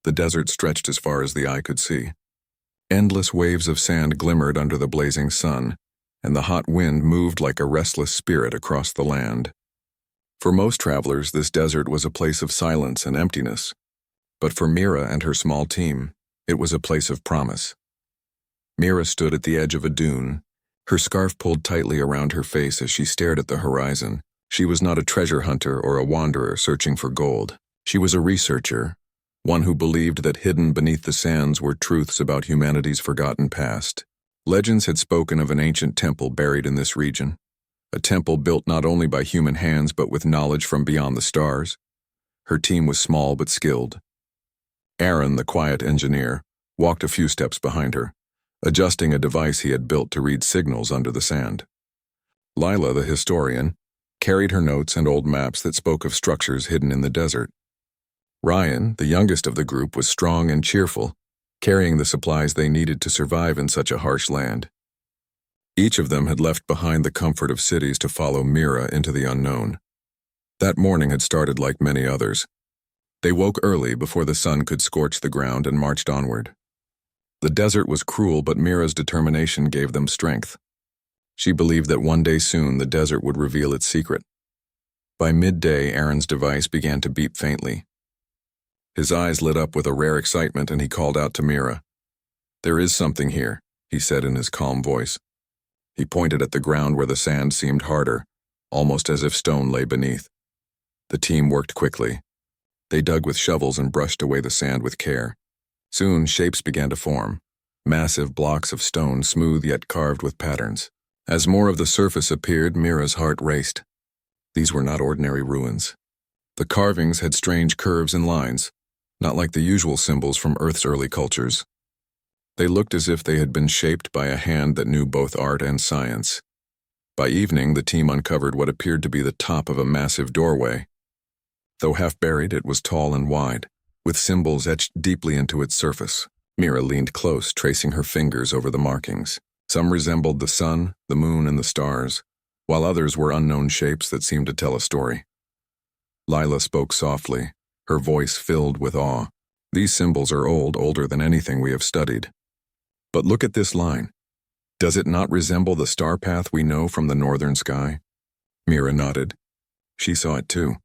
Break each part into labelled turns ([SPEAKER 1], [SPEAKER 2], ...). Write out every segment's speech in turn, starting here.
[SPEAKER 1] The desert stretched as far as the eye could see. Endless waves of sand glimmered under the blazing sun, and the hot wind moved like a restless spirit across the land. For most travelers, this desert was a place of silence and emptiness. But for Mira and her small team, it was a place of promise. Mira stood at the edge of a dune, her scarf pulled tightly around her face as she stared at the horizon. She was not a treasure hunter or a wanderer searching for gold. She was a researcher, one who believed that hidden beneath the sands were truths about humanity's forgotten past. Legends had spoken of an ancient temple buried in this region, a temple built not only by human hands but with knowledge from beyond the stars. Her team was small but skilled. Aaron, the quiet engineer, walked a few steps behind her, adjusting a device he had built to read signals under the sand. Lila, the historian, carried her notes and old maps that spoke of structures hidden in the desert. Ryan, the youngest of the group, was strong and cheerful, carrying the supplies they needed to survive in such a harsh land. Each of them had left behind the comfort of cities to follow Mira into the unknown. That morning had started like many others. They woke early before the sun could scorch the ground and marched onward. The desert was cruel, but Mira's determination gave them strength. She believed that one day soon the desert would reveal its secret. By midday, Aaron's device began to beep faintly. His eyes lit up with a rare excitement, and he called out to Mira. "There is something here," he said in his calm voice. He pointed at the ground where the sand seemed harder, almost as if stone lay beneath. The team worked quickly. They dug with shovels and brushed away the sand with care. Soon, shapes began to form, massive blocks of stone, smooth yet carved with patterns. As more of the surface appeared, Mira's heart raced. These were not ordinary ruins. The carvings had strange curves and lines, not like the usual symbols from Earth's early cultures. They looked as if they had been shaped by a hand that knew both art and science. By evening, the team uncovered what appeared to be the top of a massive doorway. Though half-buried, it was tall and wide, with symbols etched deeply into its surface. Mira leaned close, tracing her fingers over the markings. Some resembled the sun, the moon, and the stars, while others were unknown shapes that seemed to tell a story. Lila spoke softly, her voice filled with awe. "These symbols are old, older than anything we have studied. But look at this line. Does it not resemble the star path we know from the northern sky?" Mira nodded. She saw it too.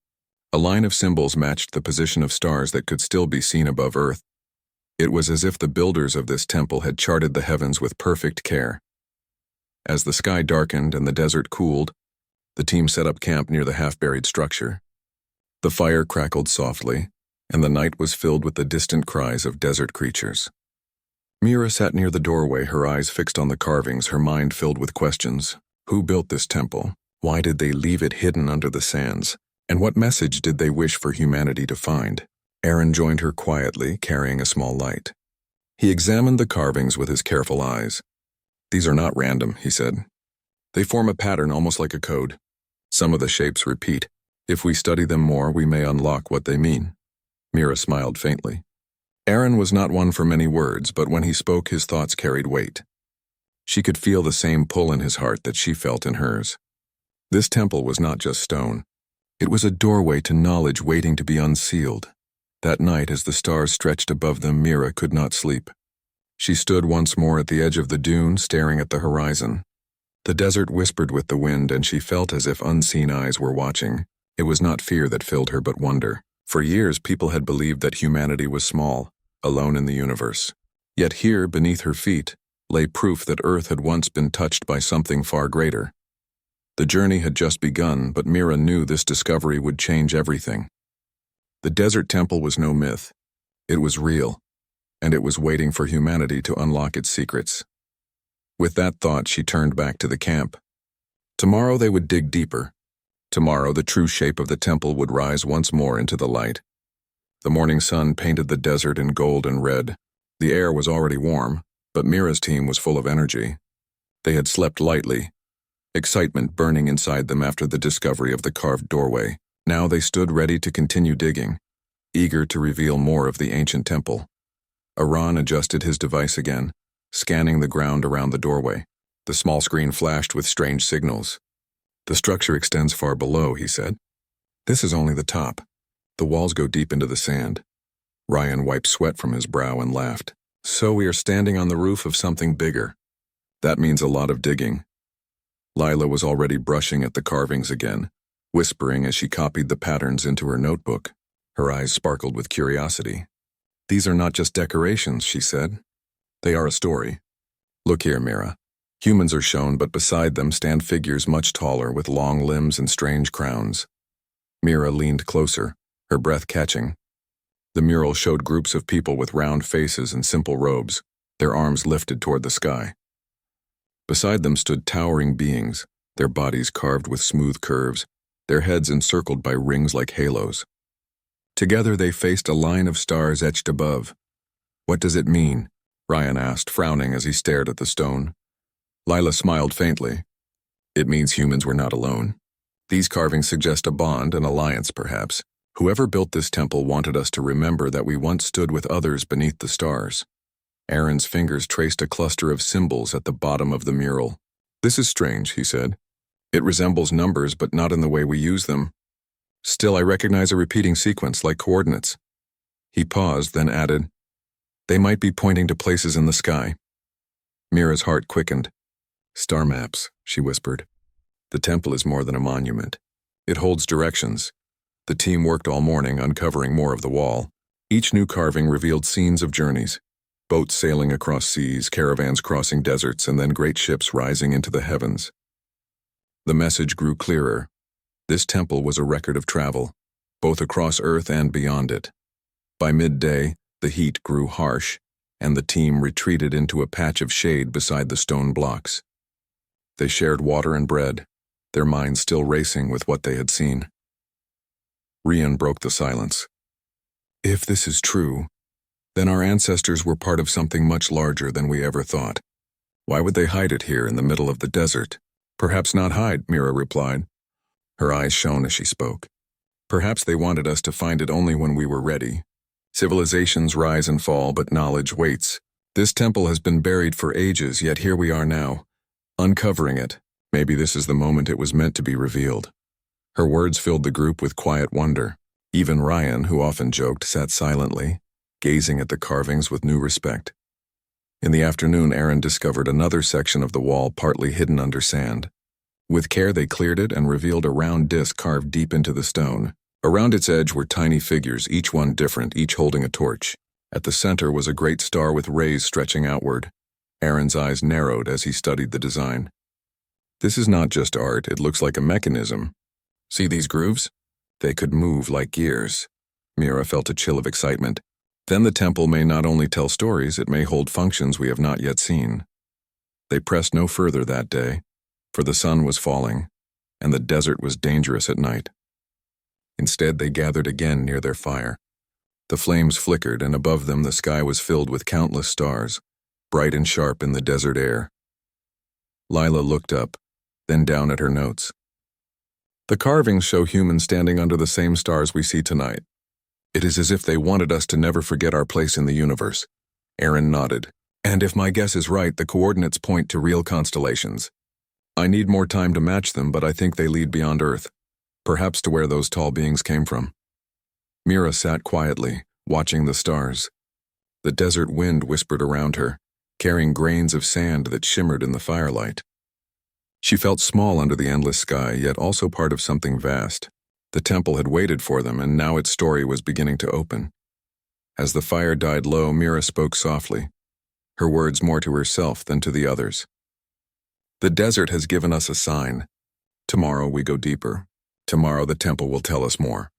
[SPEAKER 1] A line of symbols matched the position of stars that could still be seen above Earth. It was as if the builders of this temple had charted the heavens with perfect care. As the sky darkened and the desert cooled, the team set up camp near the half-buried structure. The fire crackled softly, and the night was filled with the distant cries of desert creatures. Mira sat near the doorway, her eyes fixed on the carvings, her mind filled with questions. Who built this temple? Why did they leave it hidden under the sands? And what message did they wish for humanity to find? Aaron joined her quietly, carrying a small light. He examined the carvings with his careful eyes. "These are not random," he said. "They form a pattern almost like a code. Some of the shapes repeat. If we study them more, we may unlock what they mean." Mira smiled faintly. Aaron was not one for many words, but when he spoke, his thoughts carried weight. She could feel the same pull in his heart that she felt in hers. This temple was not just stone. It was a doorway to knowledge waiting to be unsealed. That night, as the stars stretched above them, Mira could not sleep. She stood once more at the edge of the dune, staring at the horizon. The desert whispered with the wind, and she felt as if unseen eyes were watching. It was not fear that filled her, but wonder. For years, people had believed that humanity was small, alone in the universe. Yet here, beneath her feet, lay proof that Earth had once been touched by something far greater. The journey had just begun, but Mira knew this discovery would change everything. The desert temple was no myth. It was real, and it was waiting for humanity to unlock its secrets. With that thought, she turned back to the camp. Tomorrow they would dig deeper. Tomorrow the true shape of the temple would rise once more into the light. The morning sun painted the desert in gold and red. The air was already warm, but Mira's team was full of energy. They had slept lightly, excitement burning inside them after the discovery of the carved doorway. Now they stood ready to continue digging, eager to reveal more of the ancient temple. Aran adjusted his device again, scanning the ground around the doorway. The small screen flashed with strange signals. "The structure extends far below," he said. "This is only the top. The walls go deep into the sand. Ryan wiped sweat from his brow and laughed. So we are standing on the roof of something bigger. That means a lot of digging. Lila was already brushing at the carvings again, whispering as she copied the patterns into her notebook. Her eyes sparkled with curiosity. These are not just decorations, she said. They are a story. Look here, Mira. Humans are shown, but beside them stand figures much taller with long limbs and strange crowns. Mira leaned closer, her breath catching. The mural showed groups of people with round faces and simple robes, their arms lifted toward the sky. Beside them stood towering beings, their bodies carved with smooth curves, their heads encircled by rings like halos. Together they faced a line of stars etched above. What does it mean? Ryan asked, frowning as he stared at the stone. Lila smiled faintly. It means humans were not alone. These carvings suggest a bond, an alliance perhaps. Whoever built this temple wanted us to remember that we once stood with others beneath the stars. Aaron's fingers traced a cluster of symbols at the bottom of the mural. This is strange, he said. It resembles numbers, but not in the way we use them. Still, I recognize a repeating sequence, like coordinates. He paused, then added, They might be pointing to places in the sky. Mira's heart quickened. Star maps, she whispered. The temple is more than a monument. It holds directions. The team worked all morning, uncovering more of the wall. Each new carving revealed scenes of journeys. Boats sailing across seas, caravans crossing deserts, and then great ships rising into the heavens. The message grew clearer. This temple was a record of travel, both across Earth and beyond it. By midday, the heat grew harsh, and the team retreated into a patch of shade beside the stone blocks. They shared water and bread, their minds still racing with what they had seen. Rian broke the silence. If this is true, then our ancestors were part of something much larger than we ever thought. Why would they hide it here in the middle of the desert? Perhaps not hide, Mira replied. Her eyes shone as she spoke. Perhaps they wanted us to find it only when we were ready. Civilizations rise and fall, but knowledge waits. This temple has been buried for ages, yet here we are now, uncovering it. Maybe this is the moment it was meant to be revealed. Her words filled the group with quiet wonder. Even Ryan, who often joked, sat silently, gazing at the carvings with new respect. In the afternoon, Aaron discovered another section of the wall partly hidden under sand. With care, they cleared it and revealed a round disc carved deep into the stone. Around its edge were tiny figures, each one different, each holding a torch. At the center was a great star with rays stretching outward. Aaron's eyes narrowed as he studied the design. This is not just art, it looks like a mechanism. See these grooves? They could move like gears. Mira felt a chill of excitement. Then the temple may not only tell stories, it may hold functions we have not yet seen. They pressed no further that day, for the sun was falling, and the desert was dangerous at night. Instead, they gathered again near their fire. The flames flickered, and above them the sky was filled with countless stars, bright and sharp in the desert air. Lila looked up, then down at her notes. The carvings show humans standing under the same stars we see tonight. It is as if they wanted us to never forget our place in the universe. Aaron nodded. And if my guess is right, the coordinates point to real constellations. I need more time to match them, but I think they lead beyond Earth, perhaps to where those tall beings came from. Mira sat quietly, watching the stars. The desert wind whispered around her, carrying grains of sand that shimmered in the firelight. She felt small under the endless sky, yet also part of something vast. The temple had waited for them, and now its story was beginning to open. As the fire died low, Mira spoke softly, her words more to herself than to the others. The desert has given us a sign. Tomorrow we go deeper. Tomorrow the temple will tell us more.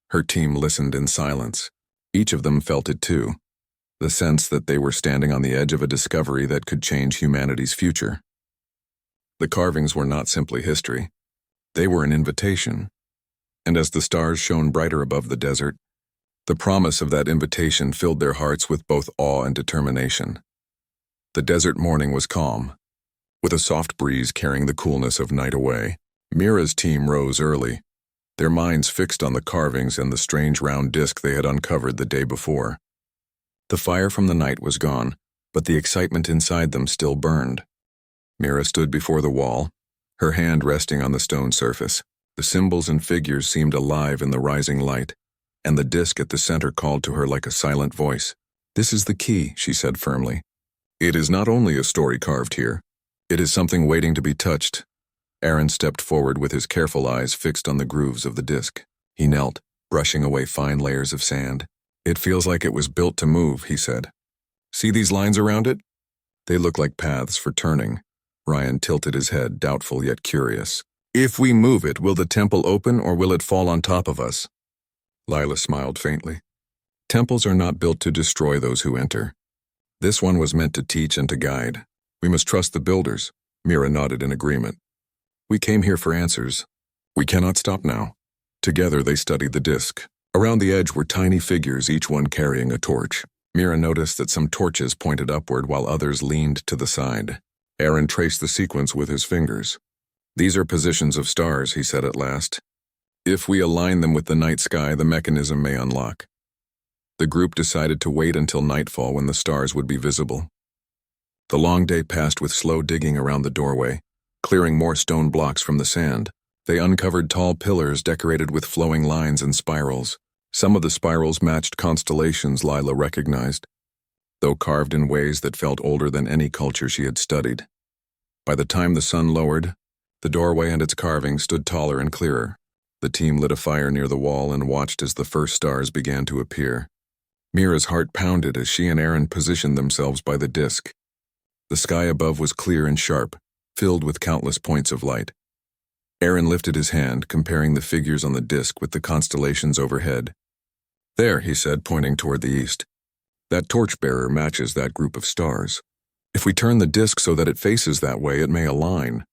[SPEAKER 1] Her team listened in silence. Each of them felt it too, the sense that they were standing on the edge of a discovery that could change humanity's future. The carvings were not simply history. They were an invitation. And as the stars shone brighter above the desert, the promise of that invitation filled their hearts with both awe and determination. The desert morning was calm, with a soft breeze carrying the coolness of night away. Mira's team rose early, their minds fixed on the carvings and the strange round disc they had uncovered the day before. The fire from the night was gone, but the excitement inside them still burned. Mira stood before the wall, her hand resting on the stone surface. The symbols and figures seemed alive in the rising light, and the disk at the center called to her like a silent voice. "This is the key," she said firmly. "It is not only a story carved here. It is something waiting to be touched." Aaron stepped forward with his careful eyes fixed on the grooves of the disk. He knelt, brushing away fine layers of sand. "It feels like it was built to move," he said. "See these lines around it? They look like paths for turning." Ryan tilted his head, doubtful yet curious. "If we move it, will the temple open or will it fall on top of us?" Lila smiled faintly. "Temples are not built to destroy those who enter. This one was meant to teach and to guide. We must trust the builders." Mira nodded in agreement. "We came here for answers. We cannot stop now." Together they studied the disk. Around the edge were tiny figures, each one carrying a torch. Mira noticed that some torches pointed upward while others leaned to the side. Aaron traced the sequence with his fingers. "These are positions of stars," he said at last. "If we align them with the night sky, the mechanism may unlock." The group decided to wait until nightfall when the stars would be visible. The long day passed with slow digging around the doorway, clearing more stone blocks from the sand. They uncovered tall pillars decorated with flowing lines and spirals. Some of the spirals matched constellations Lila recognized, though carved in ways that felt older than any culture she had studied. By the time the sun lowered, the doorway and its carving stood taller and clearer. The team lit a fire near the wall and watched as the first stars began to appear. Mira's heart pounded as she and Aaron positioned themselves by the disk. The sky above was clear and sharp, filled with countless points of light. Aaron lifted his hand, comparing the figures on the disk with the constellations overhead. "There," he said, pointing toward the east. "That torchbearer matches that group of stars. If we turn the disk so that it faces that way, it may align."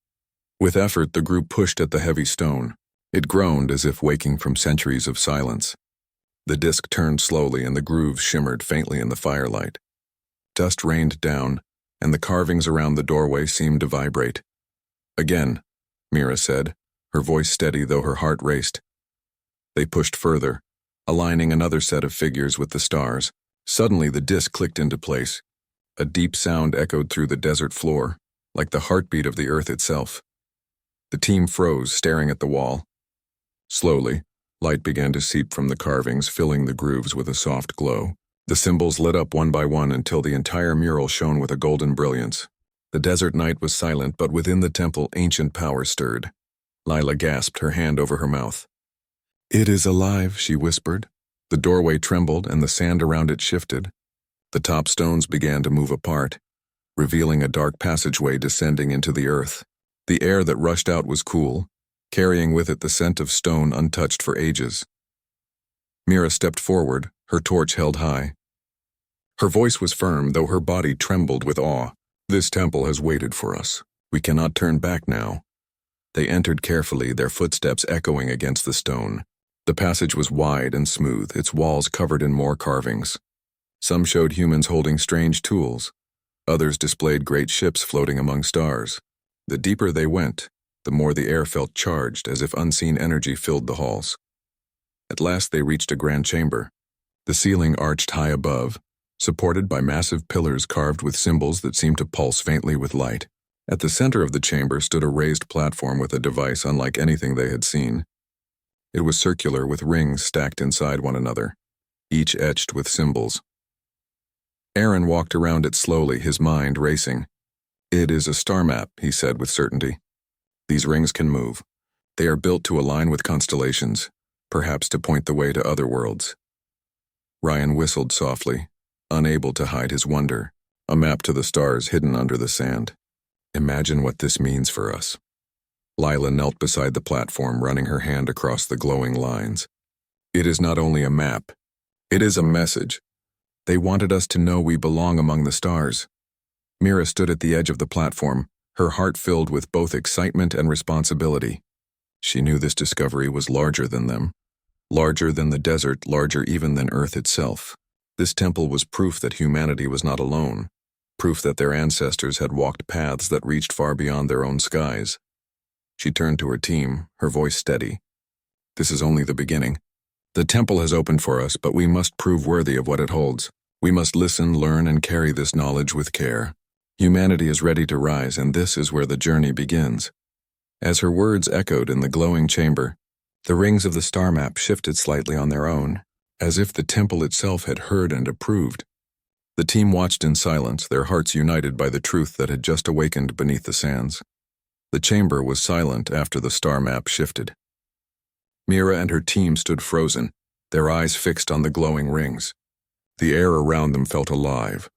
[SPEAKER 1] With effort, the group pushed at the heavy stone. It groaned as if waking from centuries of silence. The disk turned slowly and the grooves shimmered faintly in the firelight. Dust rained down, and the carvings around the doorway seemed to vibrate. "Again," Mira said, her voice steady though her heart raced. They pushed further, aligning another set of figures with the stars. Suddenly the disk clicked into place. A deep sound echoed through the desert floor, like the heartbeat of the earth itself. The team froze, staring at the wall. Slowly, light began to seep from the carvings, filling the grooves with a soft glow. The symbols lit up one by one until the entire mural shone with a golden brilliance. The desert night was silent, but within the temple ancient power stirred. Lila gasped, her hand over her mouth. "It is alive," she whispered. The doorway trembled and the sand around it shifted. The top stones began to move apart, revealing a dark passageway descending into the earth. The air that rushed out was cool, carrying with it the scent of stone untouched for ages. Mira stepped forward, her torch held high. Her voice was firm, though her body trembled with awe. "This temple has waited for us. We cannot turn back now." They entered carefully, their footsteps echoing against the stone. The passage was wide and smooth, its walls covered in more carvings. Some showed humans holding strange tools. Others displayed great ships floating among stars. The deeper they went, the more the air felt charged, as if unseen energy filled the halls. At last they reached a grand chamber. The ceiling arched high above, supported by massive pillars carved with symbols that seemed to pulse faintly with light. At the center of the chamber stood a raised platform with a device unlike anything they had seen. It was circular with rings stacked inside one another, each etched with symbols. Aaron walked around it slowly, his mind racing. "It is a star map," he said with certainty. "These rings can move. They are built to align with constellations, perhaps to point the way to other worlds." Ryan whistled softly, unable to hide his wonder. A map to the stars hidden under the sand. "Imagine what this means for us." Lila knelt beside the platform, running her hand across the glowing lines. "It is not only a map. It is a message. They wanted us to know we belong among the stars." Mira stood at the edge of the platform, her heart filled with both excitement and responsibility. She knew this discovery was larger than them. Larger than the desert, larger even than Earth itself. This temple was proof that humanity was not alone. Proof that their ancestors had walked paths that reached far beyond their own skies. She turned to her team, her voice steady. "This is only the beginning. The temple has opened for us, but we must prove worthy of what it holds. We must listen, learn, and carry this knowledge with care. Humanity is ready to rise, and this is where the journey begins." As her words echoed in the glowing chamber, the rings of the star map shifted slightly on their own. as if the temple itself had heard and approved. The team watched in silence, their hearts united by the truth that had just awakened beneath the sands. The chamber was silent after the star map shifted. Mira and her team stood frozen, their eyes fixed on the glowing rings. The air around them felt alive,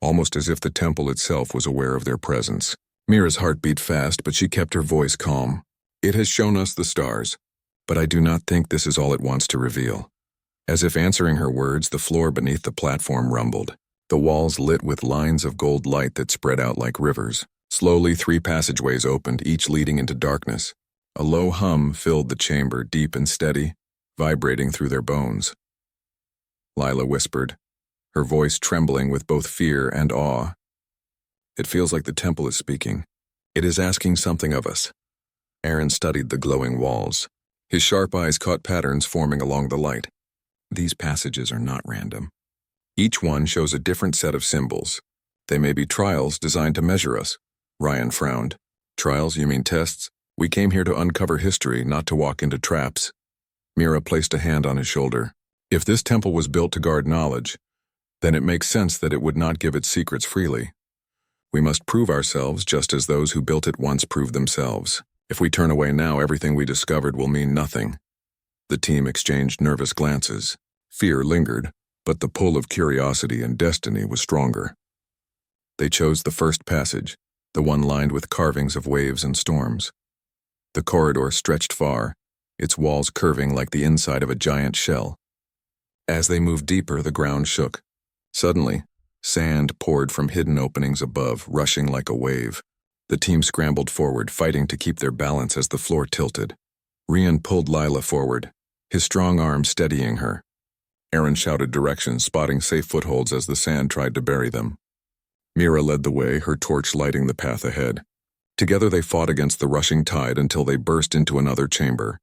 [SPEAKER 1] almost as if the temple itself was aware of their presence. Mira's heart beat fast, but she kept her voice calm. It has shown us the stars, but I do not think this is all it wants to reveal. As if answering her words, the floor beneath the platform rumbled. The walls lit with lines of gold light that spread out like rivers. Slowly, 3 passageways opened, each leading into darkness. A low hum filled the chamber, deep and steady, vibrating through their bones. Lila whispered, her voice trembling with both fear and awe. It feels like the temple is speaking. It is asking something of us. Aaron studied the glowing walls. His sharp eyes caught patterns forming along the light. These passages are not random. Each one shows a different set of symbols. They may be trials designed to measure us. Ryan frowned. Trials, you mean tests? We came here to uncover history, not to walk into traps. Mira placed a hand on his shoulder. If this temple was built to guard knowledge, then it makes sense that it would not give its secrets freely. We must prove ourselves just as those who built it once proved themselves. If we turn away now, everything we discovered will mean nothing. The team exchanged nervous glances. Fear lingered, but the pull of curiosity and destiny was stronger. They chose the first passage, the one lined with carvings of waves and storms. The corridor stretched far, its walls curving like the inside of a giant shell. As they moved deeper, the ground shook. Suddenly, sand poured from hidden openings above, rushing like a wave. The team scrambled forward, fighting to keep their balance as the floor tilted. Ryan pulled Lila forward, his strong arm steadying her. Aaron shouted directions, spotting safe footholds as the sand tried to bury them. Mira led the way, her torch lighting the path ahead. Together they fought against the rushing tide until they burst into another chamber.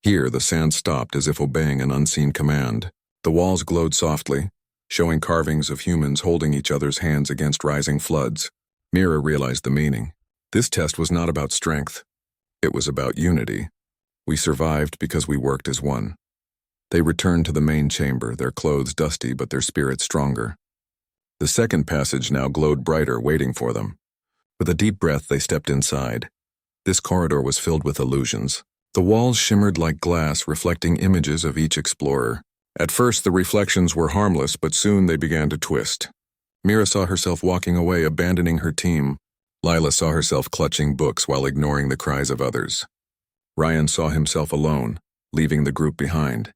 [SPEAKER 1] Here, the sand stopped as if obeying an unseen command. The walls glowed softly, showing carvings of humans holding each other's hands against rising floods. Mira realized the meaning. This test was not about strength. It was about unity. We survived because we worked as one. They returned to the main chamber, their clothes dusty but their spirits stronger. The second passage now glowed brighter, waiting for them. With a deep breath, they stepped inside. This corridor was filled with illusions. The walls shimmered like glass, reflecting images of each explorer. At first, the reflections were harmless, but soon they began to twist. Mira saw herself walking away, abandoning her team. Lila saw herself clutching books while ignoring the cries of others. Ryan saw himself alone, leaving the group behind.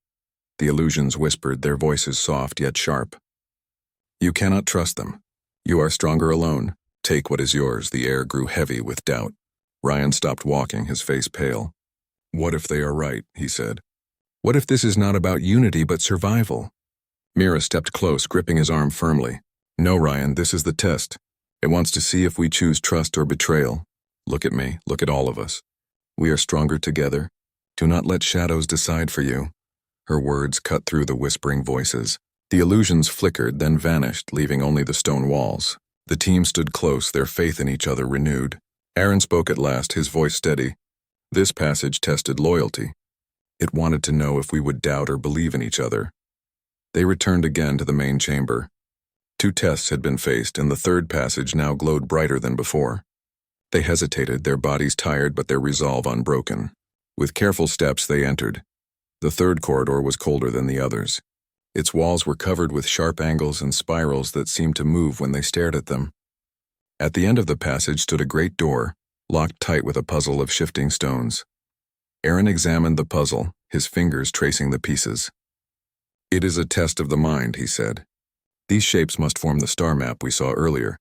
[SPEAKER 1] The illusions whispered, their voices soft yet sharp. You cannot trust them. You are stronger alone. Take what is yours. The air grew heavy with doubt. Ryan stopped walking, his face pale. What if they are right, he said. What if this is not about unity but survival? Mira stepped close, gripping his arm firmly. No, Ryan, this is the test. It wants to see if we choose trust or betrayal. Look at me, look at all of us. We are stronger together. Do not let shadows decide for you. Her words cut through the whispering voices. The illusions flickered, then vanished, leaving only the stone walls. The team stood close, their faith in each other renewed. Aaron spoke at last, his voice steady. This passage tested loyalty. It wanted to know if we would doubt or believe in each other. They returned again to the main chamber. 2 tests had been faced, and the third passage now glowed brighter than before. They hesitated, their bodies tired but their resolve unbroken. With careful steps, they entered. The third corridor was colder than the others. Its walls were covered with sharp angles and spirals that seemed to move when they stared at them. At the end of the passage stood a great door, locked tight with a puzzle of shifting stones. Aaron examined the puzzle, his fingers tracing the pieces. It is a test of the mind, he said. These shapes must form the star map we saw earlier.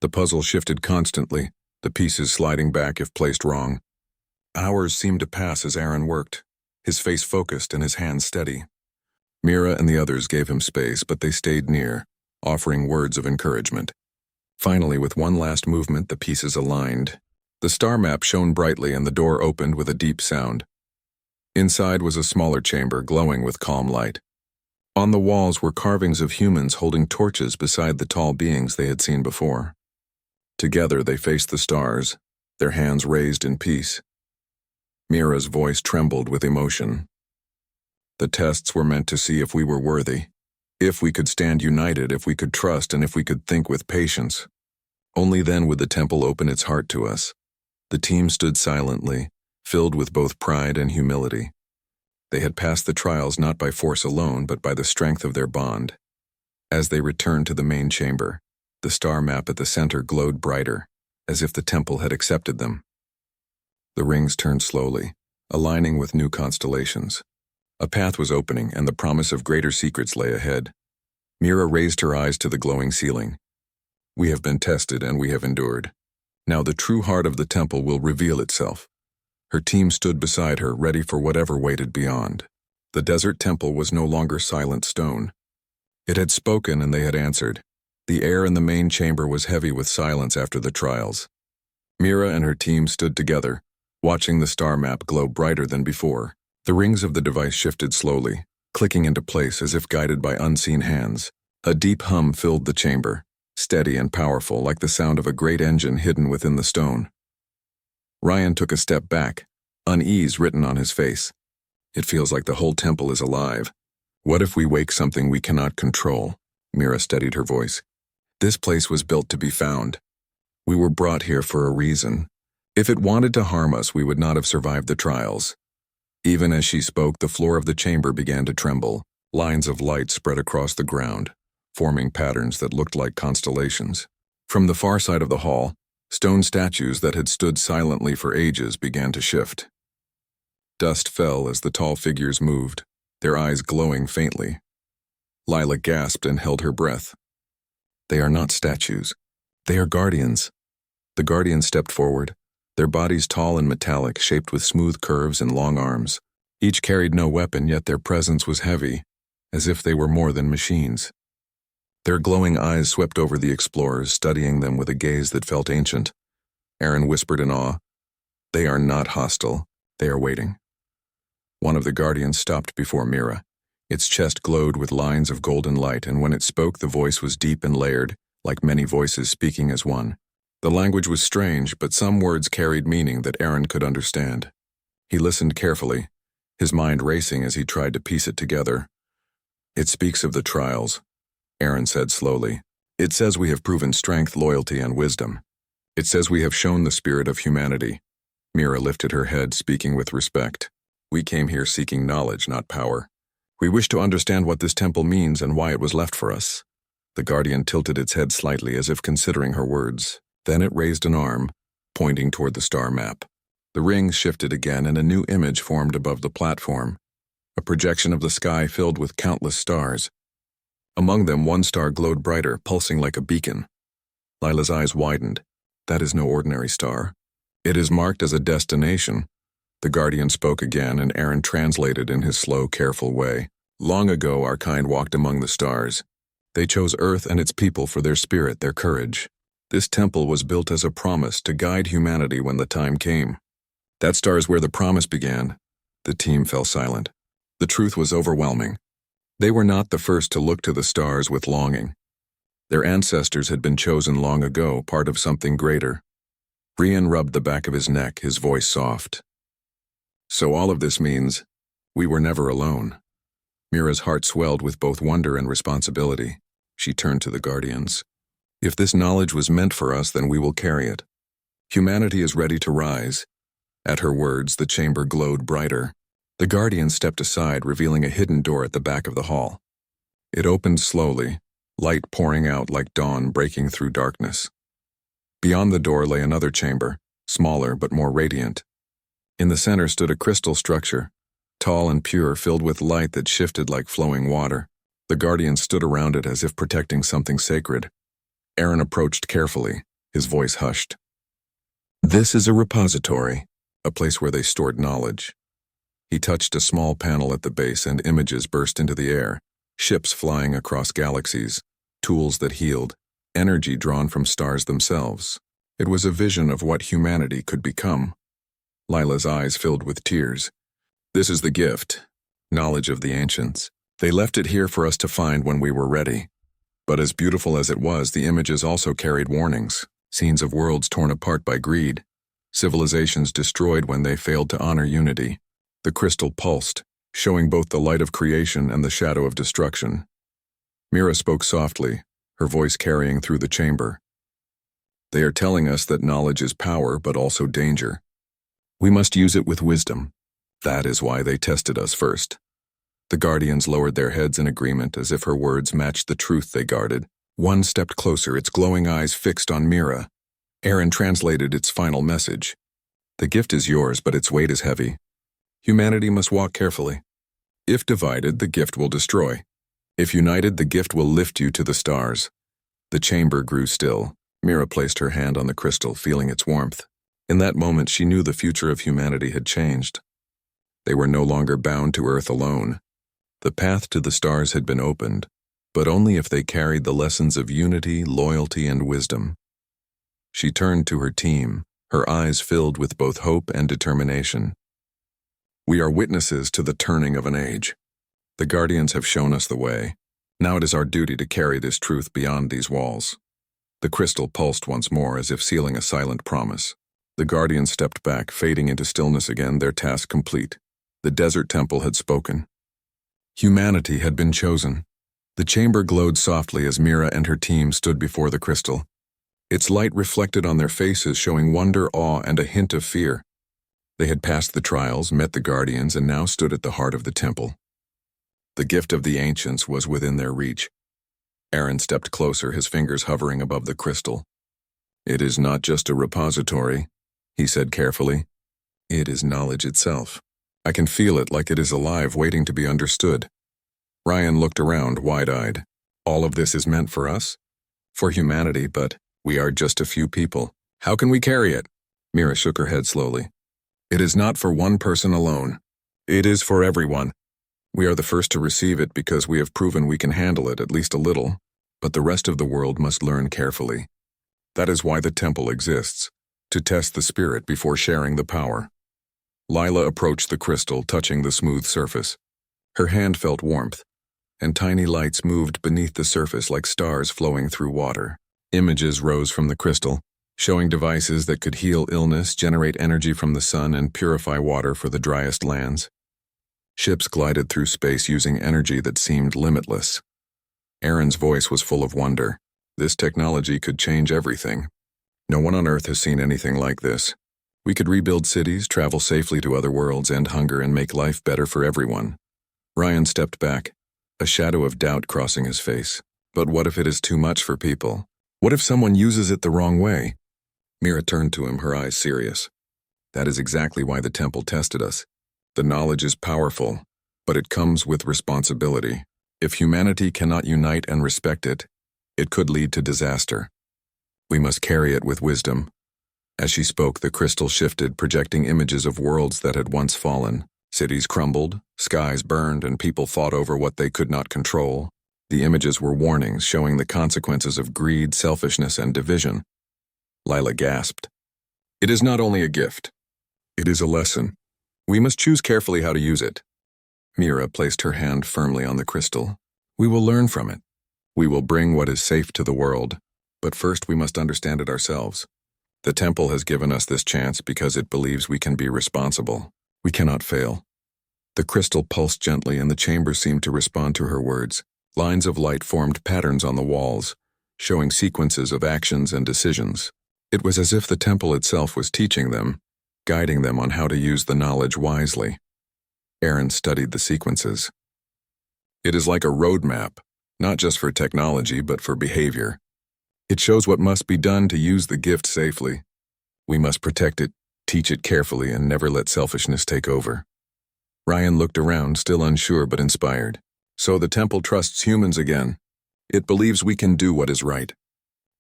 [SPEAKER 1] The puzzle shifted constantly, the pieces sliding back if placed wrong. Hours seemed to pass as Aaron worked, his face focused and his hands steady. Mira and the others gave him space, but they stayed near, offering words of encouragement. Finally, with one last movement, the pieces aligned. The star map shone brightly and the door opened with a deep sound. Inside was a smaller chamber, glowing with calm light. On the walls were carvings of humans holding torches beside the tall beings they had seen before. Together they faced the stars, their hands raised in peace. Mira's voice trembled with emotion. The tests were meant to see if we were worthy, if we could stand united, if we could trust, and if we could think with patience. Only then would the temple open its heart to us. The team stood silently, filled with both pride and humility. They had passed the trials not by force alone, but by the strength of their bond. As they returned to the main chamber, the star map at the center glowed brighter, as if the temple had accepted them. The rings turned slowly, aligning with new constellations. A path was opening, and the promise of greater secrets lay ahead. Mira raised her eyes to the glowing ceiling. We have been tested, and we have endured. Now the true heart of the temple will reveal itself. Her team stood beside her, ready for whatever waited beyond. The desert temple was no longer silent stone. It had spoken, and they had answered. The air in the main chamber was heavy with silence after the trials. Mira and her team stood together, watching the star map glow brighter than before. The rings of the device shifted slowly, clicking into place as if guided by unseen hands. A deep hum filled the chamber, steady and powerful, like the sound of a great engine hidden within the stone. Ryan took a step back, unease written on his face. It feels like the whole temple is alive. What if we wake something we cannot control? Mira steadied her voice. This place was built to be found. We were brought here for a reason. If it wanted to harm us, we would not have survived the trials. Even as she spoke, the floor of the chamber began to tremble. Lines of light spread across the ground, forming patterns that looked like constellations. From the far side of the hall, stone statues that had stood silently for ages began to shift. Dust fell as the tall figures moved, their eyes glowing faintly. Lila gasped and held her breath. They are not statues. They are guardians. The guardians stepped forward, their bodies tall and metallic, shaped with smooth curves and long arms. Each carried no weapon, yet their presence was heavy, as if they were more than machines. Their glowing eyes swept over the explorers, studying them with a gaze that felt ancient. Aaron whispered in awe, "They are not hostile. They are waiting." One of the guardians stopped before Mira. Its chest glowed with lines of golden light, and when it spoke, the voice was deep and layered, like many voices speaking as one. The language was strange, but some words carried meaning that Aaron could understand. He listened carefully, his mind racing as he tried to piece it together. "It speaks of the trials," Aaron said slowly. "It says we have proven strength, loyalty, and wisdom. It says we have shown the spirit of humanity." Mira lifted her head, speaking with respect. "We came here seeking knowledge, not power. We wish to understand what this temple means and why it was left for us." The guardian tilted its head slightly as if considering her words. Then it raised an arm, pointing toward the star map. The rings shifted again, and a new image formed above the platform, a projection of the sky filled with countless stars. Among them, one star glowed brighter, pulsing like a beacon. Lila's eyes widened. "That is no ordinary star. It is marked as a destination." The guardian spoke again, and Aaron translated in his slow, careful way. "Long ago, our kind walked among the stars. They chose Earth and its people for their spirit, their courage. This temple was built as a promise to guide humanity when the time came." "That star is where the promise began." The team fell silent. The truth was overwhelming. They were not the first to look to the stars with longing. Their ancestors had been chosen long ago, part of something greater. Rian rubbed the back of his neck, his voice soft. "So all of this means we were never alone." Mira's heart swelled with both wonder and responsibility. She turned to the guardians. "If this knowledge was meant for us, then we will carry it. Humanity is ready to rise." At her words, the chamber glowed brighter. The guardian stepped aside, revealing a hidden door at the back of the hall. It opened slowly, light pouring out like dawn breaking through darkness. Beyond the door lay another chamber, smaller but more radiant. In the center stood a crystal structure, tall and pure, filled with light that shifted like flowing water. The guardian stood around it as if protecting something sacred. Aaron approached carefully, his voice hushed. "This is a repository, a place where they stored knowledge." He touched a small panel at the base, and images burst into the air, ships flying across galaxies, tools that healed, energy drawn from stars themselves. It was a vision of what humanity could become. Lila's eyes filled with tears. "This is the gift, knowledge of the ancients. They left it here for us to find when we were ready." But as beautiful as it was, the images also carried warnings, scenes of worlds torn apart by greed, civilizations destroyed when they failed to honor unity. The crystal pulsed, showing both the light of creation and the shadow of destruction. Mira spoke softly, her voice carrying through the chamber. They are telling us that knowledge is power, but also danger. We must use it with wisdom. That is why they tested us first. The guardians lowered their heads in agreement, as if her words matched the truth they guarded. One stepped closer, its glowing eyes fixed on Mira. Aaron translated its final message. The gift is yours, but its weight is heavy. Humanity must walk carefully. If divided, the gift will destroy. If united, the gift will lift you to the stars. The chamber grew still. Mira placed her hand on the crystal, feeling its warmth. In that moment, she knew the future of humanity had changed. They were no longer bound to Earth alone. The path to the stars had been opened, but only if they carried the lessons of unity, loyalty, and wisdom. She turned to her team, her eyes filled with both hope and determination. We are witnesses to the turning of an age. The Guardians have shown us the way. Now it is our duty to carry this truth beyond these walls. The crystal pulsed once more, as if sealing a silent promise. The Guardians stepped back, fading into stillness again, their task complete. The desert temple had spoken. Humanity had been chosen. The chamber glowed softly as Mira and her team stood before the crystal. Its light reflected on their faces, showing wonder, awe, and a hint of fear. They had passed the trials, met the Guardians, and now stood at the heart of the temple. The gift of the ancients was within their reach. Aaron stepped closer, his fingers hovering above the crystal. It is not just a repository, he said carefully. It is knowledge itself. I can feel it, like it is alive, waiting to be understood. Ryan looked around, wide-eyed. All of this is meant for us? For humanity, but we are just a few people. How can we carry it? Mira shook her head slowly. It is not for one person alone. It is for everyone. We are the first to receive it because we have proven we can handle it, at least a little, but the rest of the world must learn carefully. That is why the temple exists, to test the spirit before sharing the power. Lila approached the crystal, touching the smooth surface. Her hand felt warmth, and tiny lights moved beneath the surface like stars flowing through water. Images rose from the crystal, showing devices that could heal illness, generate energy from the sun, and purify water for the driest lands. Ships glided through space using energy that seemed limitless. Aaron's voice was full of wonder. This technology could change everything. No one on Earth has seen anything like this. We could rebuild cities, travel safely to other worlds, end hunger, and make life better for everyone. Ryan stepped back, a shadow of doubt crossing his face. But what if it is too much for people? What if someone uses it the wrong way? Mira turned to him, her eyes serious. That is exactly why the temple tested us. The knowledge is powerful, but it comes with responsibility. If humanity cannot unite and respect it, it could lead to disaster. We must carry it with wisdom. As she spoke, the crystal shifted, projecting images of worlds that had once fallen. Cities crumbled, skies burned, and people fought over what they could not control. The images were warnings, showing the consequences of greed, selfishness, and division. Lila gasped. It is not only a gift. It is a lesson. We must choose carefully how to use it. Mira placed her hand firmly on the crystal. We will learn from it. We will bring what is safe to the world. But first we must understand it ourselves. The temple has given us this chance because it believes we can be responsible. We cannot fail. The crystal pulsed gently, and the chamber seemed to respond to her words. Lines of light formed patterns on the walls, showing sequences of actions and decisions. It was as if the temple itself was teaching them, guiding them on how to use the knowledge wisely. Aaron studied the sequences. It is like a roadmap, not just for technology, but for behavior. It shows what must be done to use the gift safely. We must protect it, teach it carefully, and never let selfishness take over. Ryan looked around, still unsure but inspired. So the temple trusts humans again. It believes we can do what is right.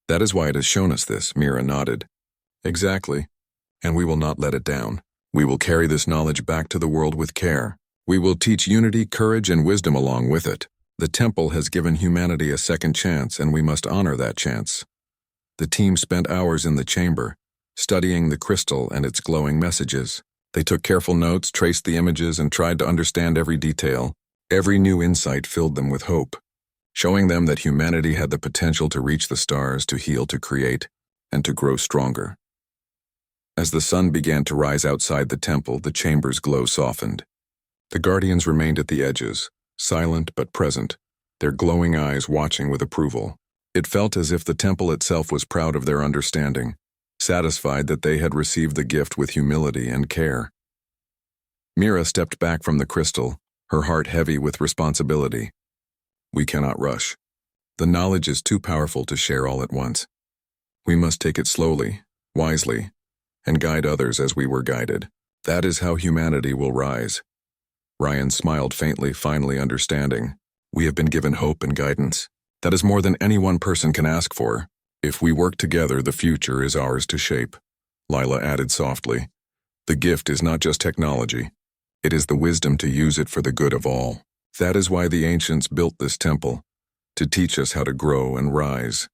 [SPEAKER 1] That is why it has shown us this, Mira nodded. Exactly. And we will not let it down. We will carry this knowledge back to the world with care. We will teach unity, courage, and wisdom along with it. The temple has given humanity a second chance, and we must honor that chance. The team spent hours in the chamber, studying the crystal and its glowing messages. They took careful notes, traced the images, and tried to understand every detail. Every new insight filled them with hope, showing them that humanity had the potential to reach the stars, to heal, to create, and to grow stronger. As the sun began to rise outside the temple, the chamber's glow softened. The guardians remained at the edges, silent but present, their glowing eyes watching with approval. It felt as if the temple itself was proud of their understanding, satisfied that they had received the gift with humility and care. Mira stepped back from the crystal, her heart heavy with responsibility. We cannot rush. The knowledge is too powerful to share all at once. We must take it slowly, wisely, and guide others as we were guided. That is how humanity will rise. Ryan smiled faintly, finally understanding. We have been given hope and guidance. That is more than any one person can ask for. If we work together, the future is ours to shape. Lila added softly. The gift is not just technology. It is the wisdom to use it for the good of all. That is why the ancients built this temple, to teach us how to grow and rise.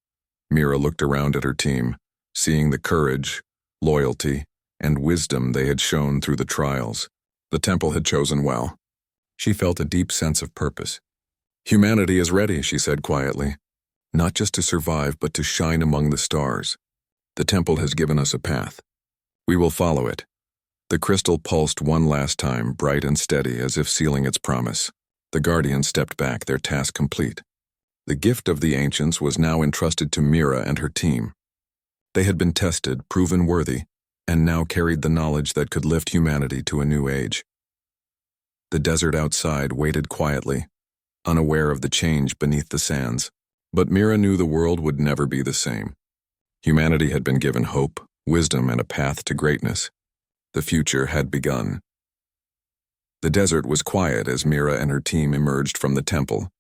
[SPEAKER 1] Mira looked around at her team, seeing the courage, loyalty, and wisdom they had shown through the trials. The temple had chosen well. She felt a deep sense of purpose. Humanity is ready, she said quietly. Not just to survive, but to shine among the stars. The temple has given us a path. We will follow it. The crystal pulsed one last time, bright and steady, as if sealing its promise. The guardians stepped back, their task complete. The gift of the ancients was now entrusted to Mira and her team. They had been tested, proven worthy, and now carried the knowledge that could lift humanity to a new age. The desert outside waited quietly, unaware of the change beneath the sands. But Mira knew the world would never be the same. Humanity had been given hope, wisdom, and a path to greatness. The future had begun. The desert was quiet as Mira and her team emerged from the temple.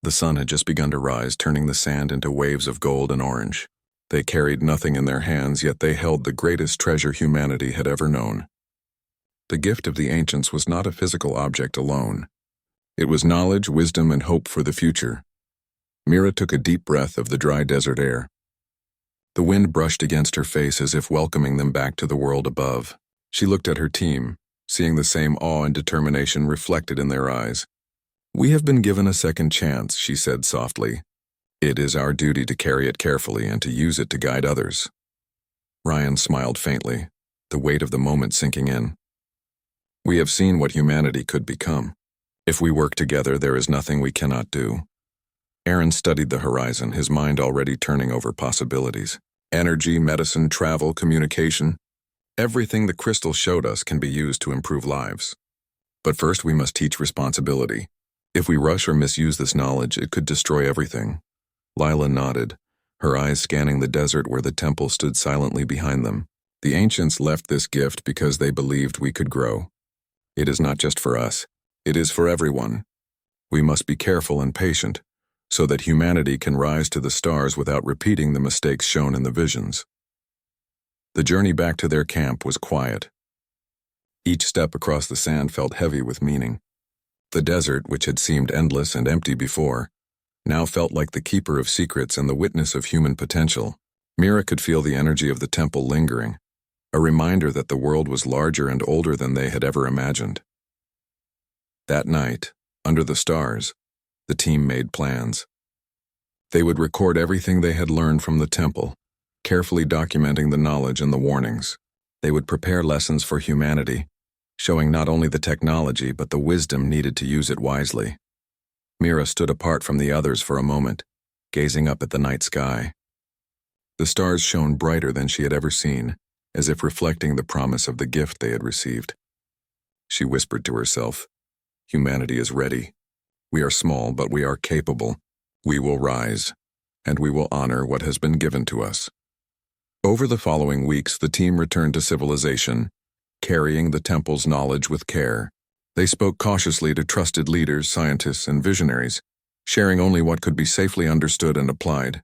[SPEAKER 1] The sun had just begun to rise, turning the sand into waves of gold and orange. They carried nothing in their hands, yet they held the greatest treasure humanity had ever known. The gift of the ancients was not a physical object alone. It was knowledge, wisdom, and hope for the future. Mira took a deep breath of the dry desert air. The wind brushed against her face as if welcoming them back to the world above. She looked at her team, seeing the same awe and determination reflected in their eyes. We have been given a second chance, she said softly. It is our duty to carry it carefully and to use it to guide others. Ryan smiled faintly, the weight of the moment sinking in. We have seen what humanity could become. If we work together, there is nothing we cannot do. Aaron studied the horizon, his mind already turning over possibilities. Energy, medicine, travel, communication. Everything the crystal showed us can be used to improve lives. But first we must teach responsibility. If we rush or misuse this knowledge, it could destroy everything. Lila nodded, her eyes scanning the desert where the temple stood silently behind them. The ancients left this gift because they believed we could grow. It is not just for us. It is for everyone. We must be careful and patient, so that humanity can rise to the stars without repeating the mistakes shown in the visions. The journey back to their camp was quiet. Each step across the sand felt heavy with meaning. The desert, which had seemed endless and empty before, now felt like the keeper of secrets and the witness of human potential. Mira could feel the energy of the temple lingering, a reminder that the world was larger and older than they had ever imagined. That night, under the stars, the team made plans. They would record everything they had learned from the temple, carefully documenting the knowledge and the warnings. They would prepare lessons for humanity, showing not only the technology but the wisdom needed to use it wisely. Mira stood apart from the others for a moment, gazing up at the night sky. The stars shone brighter than she had ever seen, as if reflecting the promise of the gift they had received. She whispered to herself, "Humanity is ready. We are small, but we are capable. We will rise, and we will honor what has been given to us." Over the following weeks, the team returned to civilization, carrying the temple's knowledge with care. They spoke cautiously to trusted leaders, scientists, and visionaries, sharing only what could be safely understood and applied.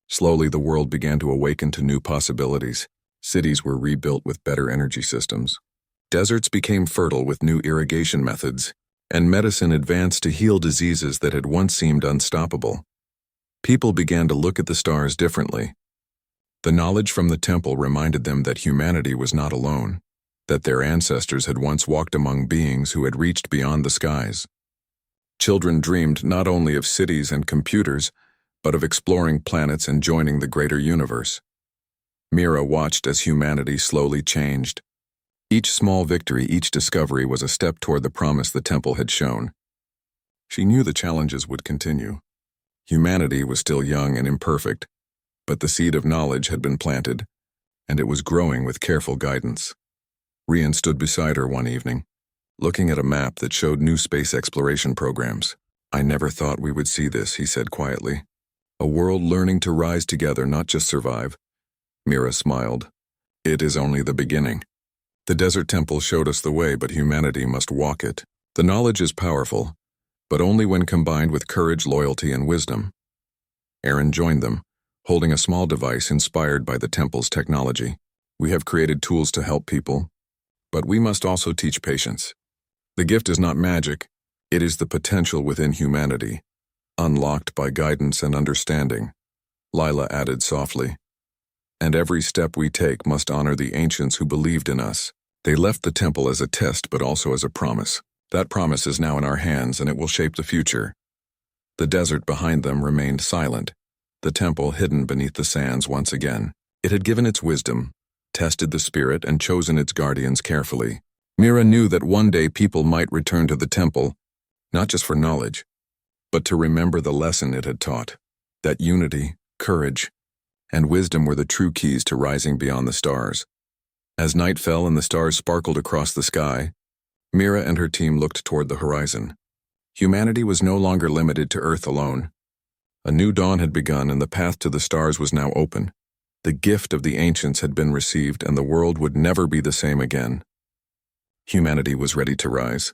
[SPEAKER 1] Slowly, the world began to awaken to new possibilities. Cities were rebuilt with better energy systems. Deserts became fertile with new irrigation methods, and medicine advanced to heal diseases that had once seemed unstoppable. People began to look at the stars differently. The knowledge from the temple reminded them that humanity was not alone, that their ancestors had once walked among beings who had reached beyond the skies. Children dreamed not only of cities and computers, but of exploring planets and joining the greater universe. Mira watched as humanity slowly changed. Each small victory, each discovery was a step toward the promise the temple had shown. She knew the challenges would continue. Humanity was still young and imperfect, but the seed of knowledge had been planted, and it was growing with careful guidance. Rian stood beside her one evening, looking at a map that showed new space exploration programs. "I never thought we would see this," he said quietly. "A world learning to rise together, not just survive." Mira smiled. "It is only the beginning. The desert temple showed us the way, but humanity must walk it. The knowledge is powerful, but only when combined with courage, loyalty, and wisdom." Aaron joined them, holding a small device inspired by the temple's technology. "We have created tools to help people, but we must also teach patience. The gift is not magic, it is the potential within humanity, unlocked by guidance and understanding," Lila added softly. "And every step we take must honor the ancients who believed in us." They left the temple as a test, but also as a promise. That promise is now in our hands, and it will shape the future. The desert behind them remained silent, the temple hidden beneath the sands once again. It had given its wisdom, tested the spirit, and chosen its guardians carefully. Mira knew that one day people might return to the temple, not just for knowledge, but to remember the lesson it had taught, that unity, courage, and wisdom were the true keys to rising beyond the stars. As night fell and the stars sparkled across the sky, Mira and her team looked toward the horizon. Humanity was no longer limited to Earth alone. A new dawn had begun, and the path to the stars was now open. The gift of the ancients had been received, and the world would never be the same again. Humanity was ready to rise.